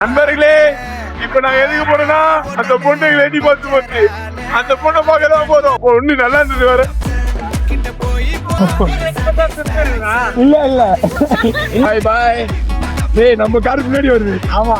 நண்பர்களே, இப்ப நான் எதுக்கு போறேன்னா அந்த பொண்ணை எட்டி பார்த்து போச்சு. அந்த பொண்ணை பார்க்கதான் போறோம். ஒண்ணு நல்லா இருந்தது வேற. இல்ல இல்ல பாய் பாய். டேய் நம்ம காருக்கு முன்னாடி வருது. ஆமா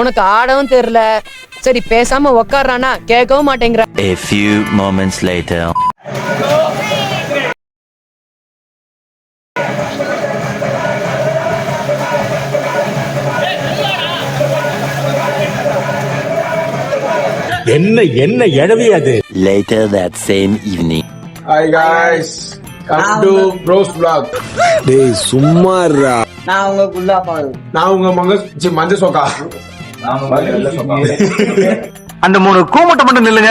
உனக்கு ஆடவும் தெரியல. சரி பேசாம உக்காரானா கேட்கவும் மாட்டேங்கிற. A few moments later. என்ன எழவி அது. Later that same evening. Hi guys, come to Bros Vlog. டேய் சும்மாறா. நான் உங்க குல்லா பாரு. நான் உங்க மஞ்ச சோக்கா. அந்த 3 கூமட்ட மட்டும் நில்லுங்க.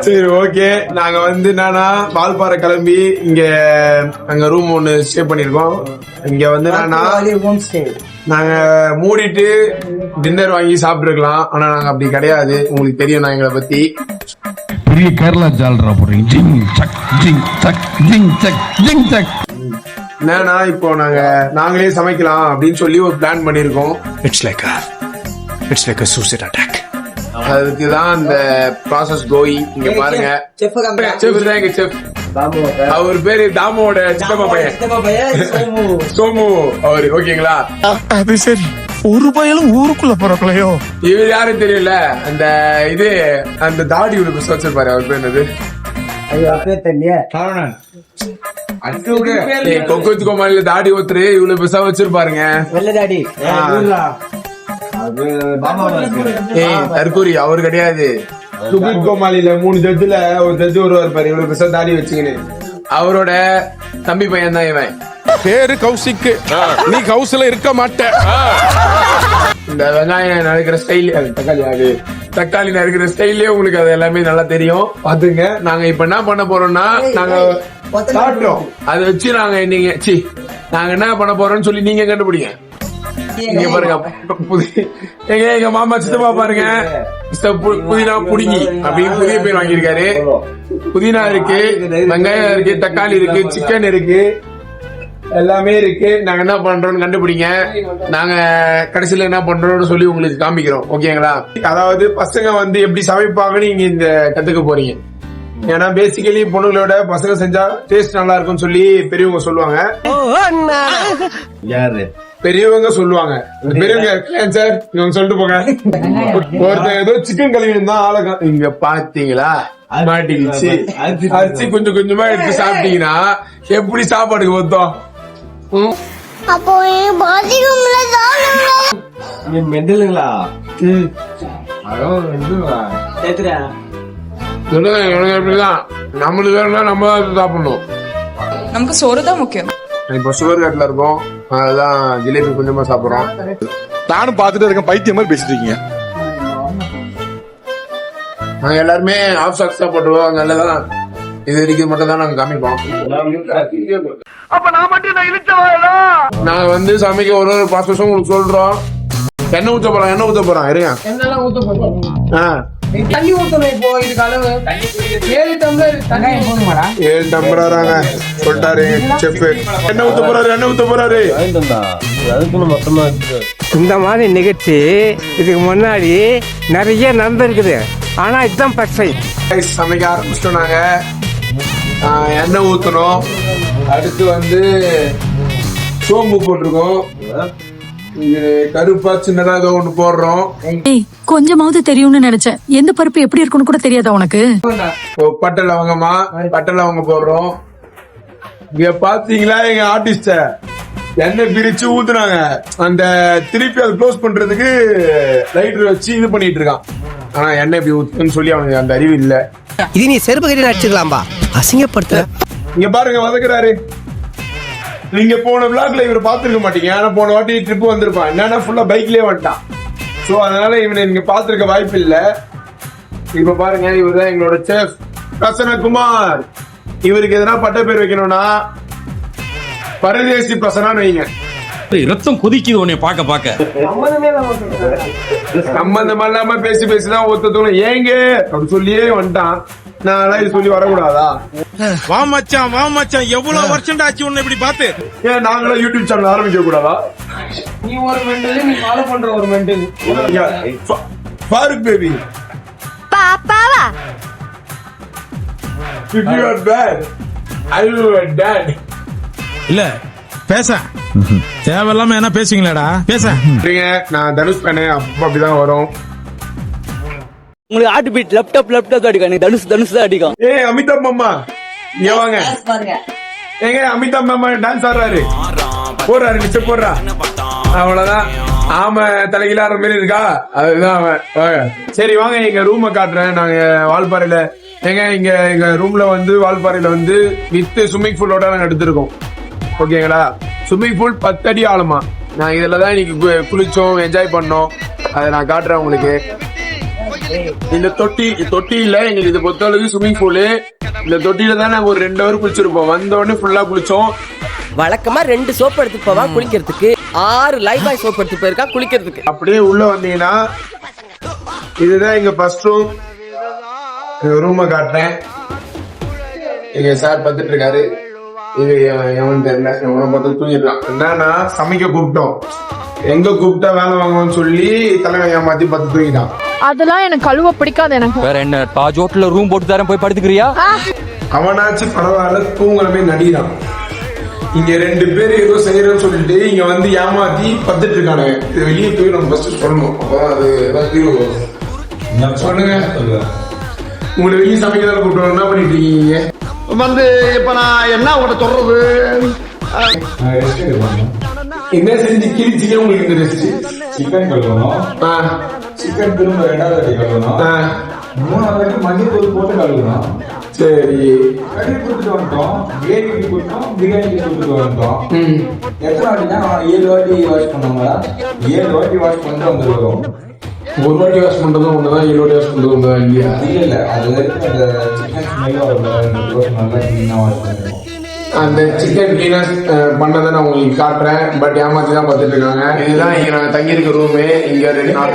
சரி ஓகே, நாங்க வந்து என்னன்னா வால்பாறை கிளம்பி இங்க அங்க ரூம் ஒண்ணு ஸ்டே பண்ணிருக்கோம். இங்க வந்து என்னன்னா நாங்க மூடிட்டு டின்னர் வாங்கி சாப்பிட்டு இருக்கலாம். ஆனா நாங்க அப்படி கிடையாது. உங்களுக்கு தெரியும் நான் எங்களை பத்தி பெரிய கேரளா ஜால்ரா போடுறீங்க. ஜிங் சக் ஜிங் சக் ஜிங் சக் ஜிங் சக். என்னன்னா இப்போ நாங்களே சமைக்கலாம் அப்படின்னு சொல்லி ஒரு பிளான் பண்ணிருக்கோம். It's like a suicide attack. அதுக்குதான் அந்த ப்ராசஸ் கோயிங். இங்க பாருங்க, செஃப் தான் எங்க செஃப். அவர் பேரு தாமோட சித்தப்பா பையன் சோமு அவரு. ஓகேங்களா? அது சரி, ஒரு பயலும் ஊருக்குள்ள பிறக்கலையோ. இவர் யாரும் தெரியல. அந்த தாடி ஒரு பிஸ் வச்சிருப்பாரு. அவர் பேர் என்னது? கொக்கோத்து கோமாளில தாடி ஒருத்தரு இவ்வளவு பெருசா வச்சிருப்பாருங்க. தற்கூரி அவரு கிடையாது. குபித் கோமாளில 3 ஜட்ஜுல ஒரு ஜட்ஜு வருவார் பாரு, இவ்வளவு பெருசா தாடி வச்சுக்கின்னு. அவரோட தம்பி பையன் தான் இவன். பேரு கௌசிக்கு. நீ கௌசில இருக்க மாட்ட. இந்த வெங்காயம் நறுக்கிற ஸ்டைல், தக்காளி நறுக்கிற ஸ்டைல்லே உங்களுக்கு அது எல்லாமே நல்லா தெரியும். பாத்துங்க. நாங்க இப்ப என்ன பண்ண போறோம்னா, நாங்க சாப்பிட்டோம் அதை வச்சு நாங்க என்ன பண்ண போறோம்னு சொல்லி நீங்க கண்டுபிடிங்க. இங்க பாருங்க, எங்க மாமா சித்தப்பா பாருங்க, புதினா புடிங்கி அப்படின்னு புதிய பேர் வாங்கியிருக்காரு. புதினா இருக்கு, வெங்காயம் இருக்கு, தக்காளி இருக்கு, சிக்கன் இருக்கு, எல்லாமே இருக்கு. நாங்க என்ன பண்றோம்னு கண்டுபிடிங்க. நாங்க கடைசியில என்ன பண்றோம்னு சொல்லி உங்களுக்கு காமிக்கிறோம். ஓகேங்களா? அதாவது பசங்க வந்து எப்படி சமைப்பாங்கன்னு நீங்க இந்த கத்துக்க போறீங்க. ஏன்னா பேசிக்கலி பொண்ணுங்களோட பசங்க செஞ்சா டேஸ்ட் நல்லா இருக்கும்னு சொல்லி பெரியவங்க சொல்லுவாங்க. பெரியவங்க சொல்லுவாங்க. பெரியவங்க சார் இவங்க சொல்லிட்டு போங்க. ஒருத்தர் ஏதோ சிக்கன் கழுவி தான் ஆளுங்க. இங்க பாத்தீங்களா மாட்டிக்கிச்சு. அரிசி கொஞ்சம் கொஞ்சமா எடுத்து சாப்பிட்டீங்கன்னா எப்படி சாப்பாடுக்கு ஒத்தோம்? மெண்டலுங்களா? எப்படிதான் நம்மளுக்கு வேணும்னா நம்ம தான் சாப்பிடணும். நமக்கு சோறு தான் முக்கியம். இப்ப சுகர் கட்ல இருக்கோம், அதுதான் ஜிலேபி கொஞ்சமா சாப்பிடுறோம். நானும் பாத்துட்டு இருக்கேன், பைத்தியம் மாதிரி பேசிட்டு இருக்கீங்க. நாங்க எல்லாருமே ஆஃப் சாக்ஸ் தான் போட்டுருவோம். நல்லதான் இது வரைக்கும் மட்டும் தான் நாங்க காமிப்போம். நாங்க வந்து சமைக்க ஒரு ப்ராசஸும் உங்களுக்கு சொல்றோம். எண்ணெய் ஊத்த போறோம் இருங்க. தண்ணி ஊத்தணும். இப்போ இதுக்கு அளவு 7 டம்ளர் தண்ணி போதுமாடா? 7 டம்ளராங்க சொல்லிட்டாரு செஃப். எண்ணெய் ஊத்த போறாரு. இந்த மாதிரி நிகழ்ச்சி இதுக்கு முன்னாடி நிறைய நடந்திருக்குது. ஆனா இதுதான் பச்சை. சமைக்க ஆரம்பிச்சிட்டோம். நாங்க எண்ணெய் ஊத்தணும். அடுத்து வந்து சோம்பு போட்டிருக்கோம். கருப்பா சின்னதா ஏதோ ஒண்ணு போடுறோம். கொஞ்சமாவது தெரியும்னு நினைச்சேன். எந்த பருப்பு எப்படி இருக்குன்னு கூட தெரியாதா உனக்கு? பட்டை லவங்க போடுறோம். இங்க பாத்தீங்களா எங்க ஆர்டிஸ்ட எண்ணெய் பிரிச்சு ஊத்துனாங்க. அந்த திருப்பி அதை க்ளோஸ் பண்றதுக்கு லைட்டர் வச்சு இது பண்ணிட்டு இருக்கான். ஆனா என்ன இப்படி ஊத்துன்னு சொல்லி அவனுக்கு அந்த அறிவு இல்ல. இது நீ செருப்பு கட்டி நடிச்சுக்கலாம்பா, அசிங்கப்படுத்துற. இங்க பாருங்க வதக்குறாரு. நீங்க போன விளாக்ல இவர் பாத்துருக்க மாட்டீங்க. ஆனா போன வாட்டி ட்ரிப் வந்திருப்பான். என்னன்னா ஃபுல்லா பைக்லயே வந்துட்டான். சோ அதனால இவனை நீங்க பாத்துருக்க வாய்ப்பு இல்ல. இப்ப பாருங்க, இவர் தான் எங்களோட செஃப் பிரசன்னகுமார். இவருக்கு எதனா பட்ட பேர் வைக்கணும்னா பரதேசி பிரசன்னான்னு வைங்க. ரத்தம் கொதிக்குது உன்னை பாக்க பாக்க. சம்பந்தம் இல்லாம பேசிதான் ஒருத்தவங்க ஏங்க அப்படி சொல்லியே வந்துட்டான். நான் இது சொல்லி வரக்கூடாதா? வா மச்சான் எவ்வளவு வருஷம் ஆச்சு உன்னை இப்படி பார்த்து. ஏன் நாங்களும் யூடியூப் சேனல் ஆரம்பிக்க கூடாதா? நீ ஒரு மெண்டல், நீ ஃபாலோ பண்ற ஒரு மெண்டல். ஃபாரூக் பேபி, பாப்பாவா if you are bad, I will be dead. இல்ல பேச தேவையில்லாம என்ன பேசுவீங்களாடா பேச. நான் தனுஷ் பண்ண அப்ப அப்படிதான் வரும். உங்களுக்கு ஹார்ட் பீட் லேப்டாப் அடிக்கும், எனக்கு தனுஷ் தான் அடிக்கும். ஏய் அமிதாப் மாமா இங்க வாங்க. ஏங்க அமிதாப் மாமா டான்ஸ் ஆடுறாரு, போடுறாரு, நிச்சயம் போடுறா. அவ்வளவுதான். ஆமா தலையில ஆடுற மாதிரி இருக்கா, அதுதான் அவன். வாங்க. சரி வாங்க, எங்க ரூமை காட்டுறேன். நாங்க வால்பாறையில எங்க எங்க ரூம்ல வந்து வால்பாறையில வந்து வித் ஸ்விம்மிங் பூலோட நாங்க எடுத்திருக்கோம். ஓகேங்களா? ஸ்விம்மிங் பூல் 10 அடி ஆழமா. நான் இதுலதான் இன்னைக்கு குளிச்சோம், என்ஜாய் பண்ணோம். அதை நான் காட்டுறேன் உங்களுக்கு. இந்த தொட்டி இல்ல எங்களுக்கு இதை பொறுத்தளவுக்கு ஸ்விம்மிங் பூலு. இந்த தொட்டியில தான் நாங்க ஒரு 2 hour குளிச்சிருப்போம். வந்த உடனே ஃபுல்லா குளிச்சோம். வழக்கமா 2 சோப்பு எடுத்துட்டு போவா குளிக்கிறதுக்கு, 6 லைஃப் பாய் சோப்பு எடுத்து போயிருக்கா குளிக்கிறதுக்கு. அப்படியே உள்ள வந்தீங்கன்னா இதுதான் எங்க ஃபர்ஸ்ட் ரூம். ரூமை காட்டுறேன். எங்க சார் பார்த்துட்டு இருக்காரு. இது எவன் தெரியல, எவனை பார்த்து தூங்கிடலாம். என்னன்னா சமைக்க கூப்பிட்டோம், எங்க கூப்பிட்டா வேலை வாங்குவோம்னு சொல்லி தலைவன் ஏமாத்தி பார்த்து தூங்கிட்டான். அதெல்லாம் எனக்கு கழுவ பிடிக்காது. எனக்கு வேற என்ன, தாஜ் ஹோட்டல்ல ரூம் போட்டு தரேன், போய் படுத்துக்கிறியா? அவனாச்சு பரவாயில்ல, தூங்குறமே நடிகிறான். இங்க 2 பேர் ஏதோ செய்யறேன்னு சொல்லிட்டு இங்க வந்து ஏமாத்தி பத்துட்டு இருக்கானுங்க. இது வெளியே போய் நம்ம ஃபர்ஸ்ட் சொல்லணும். அப்பதான் அது ஏதாவது சொல்லுங்க. உங்களை வெளியே சமைக்கிறதால கூப்பிட்டு என்ன பண்ணிட்டு இருக்கீங்க? வந்து இப்ப நான் என்ன உங்கள்கிட்ட சொல்றது. என்ன செஞ்சு கிழிச்சிக்க உங்களுக்கு இந்த ரெஸ்ட்? சிக்கன் கழுவணும், சிக்கன் திரும்ப 2வது வாட்டி கழுவணும், 3வது வாட்டி மஞ்சள் போட்டு கழுவணும். சரி, கறி கொடுத்துட்டு வந்துட்டோம், கிரேவிக்கு கொடுத்தோம், பிரியாணிக்கு கொடுத்துட்டு வந்துட்டோம். எத்தனை வாட்டினா 7 வாட்டி வாஷ் பண்ணோங்களா? 7 வாட்டி வாஷ் பண்ணிட்டு வந்துருக்கோம். 1 வாட்டி வாஷ் பண்றதும் ஒண்ணுதான், 7 வாட்டி வாஷ் பண்றதும் ஒண்ணுதான் இல்லையா? இல்ல அது வரைக்கும் அந்த சிக்கன் ஸ்மெல் நல்லா கிளீனா வாஷ் பண்ணிருக்கோம். அந்த சிக்கன் கிளீனஸ் பண்ணதை நான் உங்களுக்கு காட்டுறேன். பட் ஏமாத்தி தான் பார்த்துட்டு இருக்காங்க. இதுதான் இங்க நாங்க தங்கியிருக்க ரூமு. இங்க 2 நாள்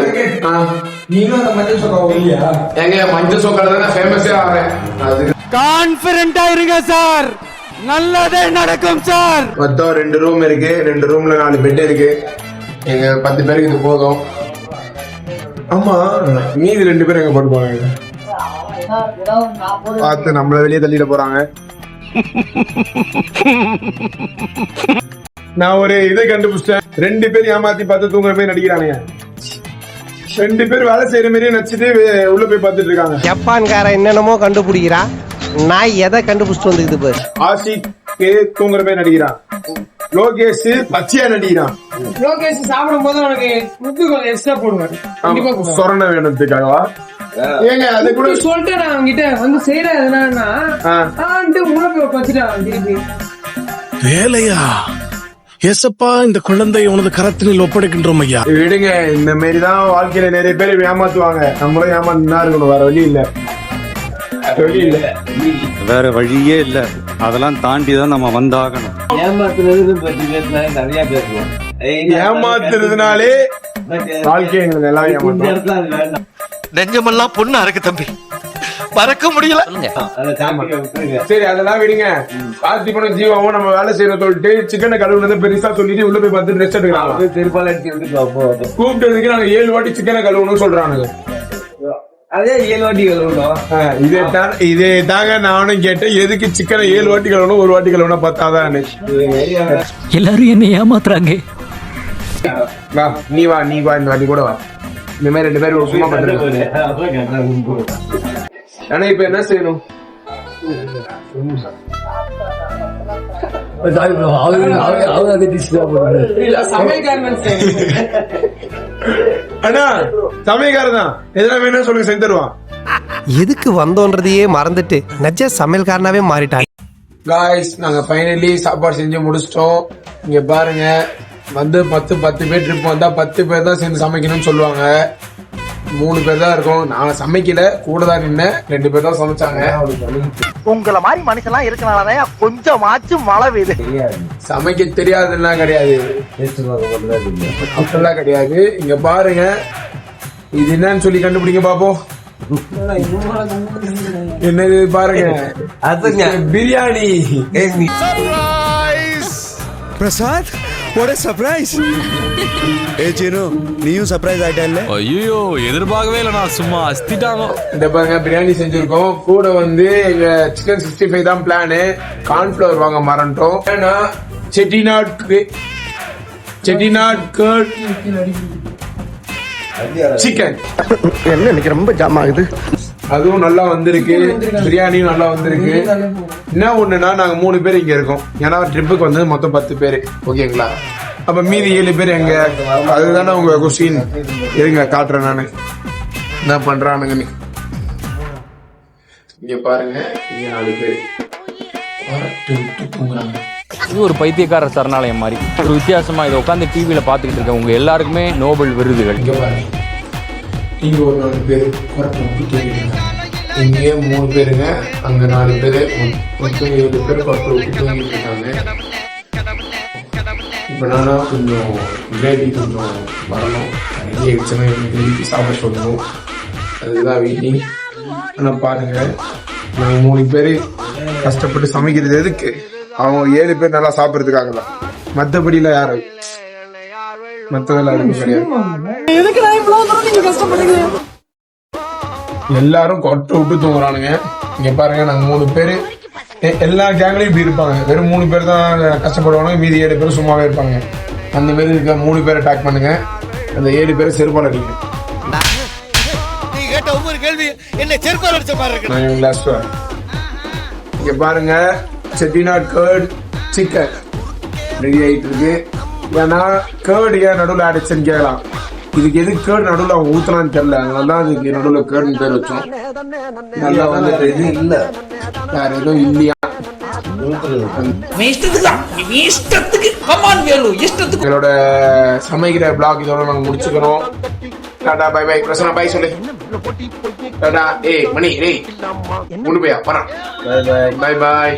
நீங்களும் அந்த மஞ்சள் சொக்கா இல்லையா? எங்க மஞ்சள் சோக்கால தான் ஃபேமஸே ஆகிறேன். அது கான்ஃபிடென்ட்டா இருங்க சார், நல்லதே நடக்கும் சார். மொத்தம் 2 ரூம் இருக்கு. 2 ரூம்ல 4 பெட் இருக்கு. எங்க 10 பேருக்கு இது போதும். ஆமா, மீதி 2 பேர் எங்க போட்டு போறாங்க பார்த்து நம்மள வெளியே தள்ளிட போறாங்க. நான் ஒரு இதை கண்டுபிடிச்சேன். 2 பேர் ஏமாத்தி பார்த்து தூங்குற மாதிரி நடிக்கிறானுங்க. 2 பேர் வேலை செய்யற மாதிரியே நடிச்சிட்டு உள்ள போய் பார்த்துட்டு இருக்காங்க. ஜப்பான்காரன் என்னென்னமோ கண்டுபிடிக்கிறா, நான் எதை கண்டுபிடிச்சிட்டு வந்துக்குது பாரு. ஆஷிக் தூங்குற மாதிரி நடிக்கிறான். லோகேஷ் பச்சையா நடிக்கிறான். லோகேஷ் சாப்பிடும் போது உனக்கு உப்பு கொஞ்சம் எக்ஸ்ட்ரா போடுவாரு, சொரண வேணும்துக்காகவா? ஏங்க அது கூட சொல்லிட்டு நான் அவங்கிட்ட வந்து செய்யற எதுனா உள்ள போய் பச்சுட்டான் திருப்பி. வேலையா எசப்பா, இந்த குழந்தை உனது கரத்தில் ஒப்படைக்கின்றோம் ஐயா. விடுங்க, இந்த மாதிரிதான் வாழ்க்கையில நிறைய பேர் ஏமாத்துவாங்க. நம்மளும் ஏமாந்துதான் இருக்கணும், வேற வழி இல்ல. வேற வழியே இல்ல, அதெல்லாம் தாண்டி தான் நம்ம வந்தாகணும். ஏமாத்துறதுனாலே வாழ்க்கை எங்களுக்கு நல்லா ஏமாத்தும். நெஞ்சமெல்லாம் பொண்ணா இருக்கு தம்பி, மறக்க முடியல. சரி அதெல்லாம் விடுங்க. பார்த்திபனும் ஜீவாவும் நம்ம வேலை செய்யணும் சொல்லிட்டு சிக்கனை கழுவுனதை பெருசா சொல்லிட்டு உள்ள போய் பார்த்து ரெஸ்ட் எடுக்கிறாங்க. கூப்பிட்டதுக்கு நாங்க 7 வாட்டி சிக்கனை கழுவணும்னு சொல்றாங்க. அதே 7 வாட்டி கழுவணும். இதே தாங்க நானும் கேட்டேன். எதுக்கு சிக்கனை 7 வாட்டி கழுவணும், 1 வாட்டி கழுவணும் பார்த்தாதான். எல்லாரும் என்ன ஏமாத்துறாங்க. வா நீ வா இந்த வாட்டி கூட வா. இந்த மாதிரி 2 பேரும் சும்மா பண்றாங்க. ஆனா இப்ப என்ன செய்யணும்? இல்ல சமையல்காரன் அண்ணா சமயக்காரர் தான் எதனா வேணும் சொல்லுங்க செஞ்சு தருவான். எதுக்கு வந்தோன்றதையே மறந்துட்டு நஜ சமையல்காரனாவே மாறிட்டாங்க. காய்ஸ் நாங்க ஃபைனலி சாப்பாடு செஞ்சு முடிச்சிட்டோம். இங்க பாருங்க வந்து 10 பேர் ட்ரிப் வந்தா 10 பேர் தான் சேர்ந்து சமைக்கணும்னு சொல்லுவாங்க. 3 பேர் தான் இருக்கோம். நான் சமைக்கல, கூட தான் நின்னேன். 2 பேர் தான் சமைச்சாங்க. உங்களை மாதிரி மனுஷன்லாம் இருக்கனாலதான் கொஞ்சமாச்சும் மழை பெய்யுது. சமைக்க தெரியாதுன்னா கிடையாது, அப்படிலாம் கிடையாது. இங்க பாருங்க இது என்னன்னு சொல்லி கண்டுபிடிங்க பாப்போம். என்னது பாருங்க, biryani. Prasad what a surprise ஏய் சீனு நீயும் சர்ப்ரைஸ் ஆயிட்டல்ல. ஐயோ எதிர்பார்க்கவே இல்ல, நான் சும்மா அஸ்திட்டாங்க. இந்த பாருங்க பிரியாணி செஞ்சிருக்கோம். கூட வந்து எங்க சிக்கன் 65 தான் பிளானு. கார்ன்ஃபிளவர் வாங்க மறந்துட்டோம். ஏன்னா செட்டிநாட் கர்ட் சிக்கன் என்ன இன்னைக்கு ரொம்ப ஜாம் ஆகுது. அதுவும் நல்லா வந்திருக்கு. பிரியாணியும் நல்லா வந்திருக்கு. என்ன ஒண்ணுன்னா நாங்க 3 பேர் இங்க இருக்கோம். ஏன்னா ட்ரிப்புக்கு வந்து மொத்தம் 10 பேர். ஓகேங்களா? அப்ப மீதி 7 பேர் எங்க? அதுதானே உங்க கொஸ்டின். இருங்க காட்டுறேன் நானு என்ன பண்றானுங்க. இங்க பாருங்க, இங்க 4 பேர் தூங்குறாங்க. இது ஒரு பைத்தியக்கார சரணாலயம் மாதிரி ஒரு வித்தியாசமா இதை உட்காந்து டிவியில பாத்துக்கிட்டு இருக்கேன். உங்க எல்லாருக்குமே நோபல் விருதுகள். இங்க பாருங்க, இங்க ஒரு 4 பேர் தூங்கிட்டு இங்கேயே 3 பேருங்க, அங்க 4 பேரு, மொத்தம் 7 பேர் தூங்கிட்டு இருக்காங்க. இப்ப நானா கொஞ்சம் கிரேவி கொஞ்சம் வரணும், கிரேவி சாப்பிட சொல்லணும். அதுதான் வெயிட்டிங். ஆனா பாருங்க, நாங்க 3 பேரு கஷ்டப்பட்டு சமைக்கிறது எதுக்கு? அவங்க 7 பேர் நல்லா சாப்பிடறதுக்காக தான். மத்தபடியில யாரும் மத்ததெல்லாம் எதுவும் கிடையாது. எல்லாரும் கொட்டை விட்டு தூங்குறானுங்க. இங்க பாருங்க, நாங்க 3 பேரு எல்லா கேங்லயும் இப்படி இருப்பாங்க. வெறும் 3 பேர் தான் கஷ்டப்படுவாங்க, மீதி 7 பேரும் சும்மாவே இருப்பாங்க. அந்த மாதிரி இருக்க 3 பேரை அட்டாக் பண்ணுங்க. அந்த 7 பேரை செருப்பால் அடிங்க. இங்க பாருங்க, செட்டிநாட் கர்ட் சிக்கன் ரெடி ஆயிட்டு இருக்கு. ஏன்னா கேர்டு ஏன் நடுவில் அடிச்சுன்னு கேட்கலாம். இதுக்கு எது கேர்டு நடுவில் அவங்க ஊத்தலான்னு தெரியல, அதனாலதான் அதுக்கு நடுவில் கேர்டுன்னு பேர் வச்சோம். நல்லா வந்து இது இல்ல, வேற எதுவும் இல்லையா. எங்களோட சமைக்கிற பிளாக் இதோட நாங்க முடிச்சுக்கிறோம். டாடா பை பை. பிரசன்னா பை சொல்லு. டாடா. ஏய் மணி, ஏய் கொண்டு போயா பரா. Bye by.